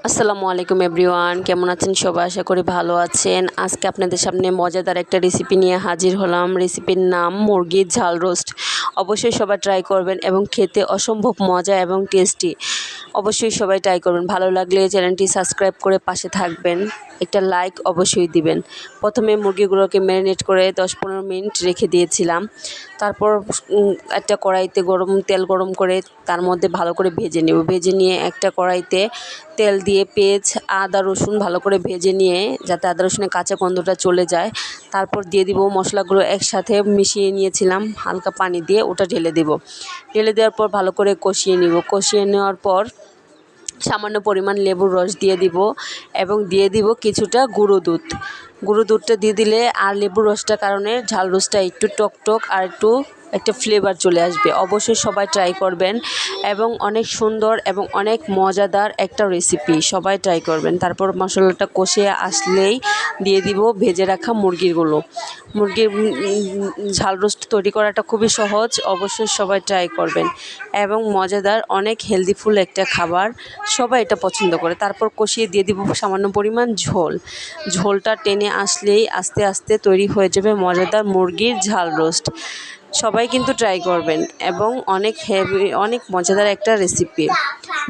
আসসালামু আলাইকুম এভরিওয়ান, কেমন আছেন সবাই? আশা করি ভালো আছেন। আজকে আপনাদের সামনে মজাদার একটা রেসিপি নিয়ে হাজির হলাম। রেসিপির নাম মুরগির ঝাল রোস্ট। অবশ্যই সবাই ট্রাই করবেন এবং খেতে অসম্ভব মজা এবং টেস্টি। অবশ্যই সবাই ট্রাই করবেন। ভালো লাগলে চ্যানেলটি সাবস্ক্রাইব করে পাশে থাকবেন, একটা লাইক অবশ্যই দিবেন। প্রথমে মুরগিগুলোকে ম্যারিনেট করে 10-15 মিনিট রেখে দিয়েছিলাম। তারপর একটা কড়াইতে তেল গরম করে তার মধ্যে ভালো করে ভেজে নেব। ভেজে নিয়ে একটা কড়াইতে তেল দিয়ে পেঁয়াজ, আদা, রসুন ভালো করে ভেজে নিয়ে যাতে আদা রসুনের কাঁচা গন্ধটা চলে যায়, তারপর দিয়ে দিব মশলাগুলো একসাথে মিশিয়ে নিয়েছিলাম হালকা পানি দিয়ে, ওটা ঢেলে দেব। ঢেলে দেওয়ার পর ভালো করে কষিয়ে নিব। কষিয়ে নেওয়ার পর সামান্য পরিমাণ লেবুর রস দিয়ে দিব এবং দিয়ে দিব কিছুটা গুঁড়ো দুধ। গুঁড়ো দুধটা দিয়ে দিলে আর লেবুর রসটার কারণে ঝাল রোস্টটা একটু টক আর একটু একটা ফ্লেভার চলে আসবে। অবশ্যই সবাই ট্রাই করবেন এবং অনেক সুন্দর এবং অনেক মজাদার একটা রেসিপি, সবাই ট্রাই করবেন। তারপর মশলাটা কষিয়ে আসলেই দিয়ে দিব ভেজে রাখা মুরগির ঝাল রোস্ট তৈরি করাটা খুবই সহজ। অবশ্যই সবাই ট্রাই করবেন এবং মজাদার, অনেক হেলদিফুল একটা খাবার, সবাই এটা পছন্দ করে। তারপর কষিয়ে দিয়ে দিব সামান্য পরিমাণ ঝোল। ঝোলটা টেনে আসলেই আস্তে আস্তে তৈরি হয়ে যাবে মজাদার মুরগির ঝাল রোস্ট। সবাই কিন্তু ট্রাই করবেন এবং অনেক মজাদার একটা রেসিপি।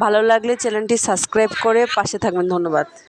ভালো লাগলে চ্যানেলটি সাবস্ক্রাইব করে পাশে থাকবেন। ধন্যবাদ।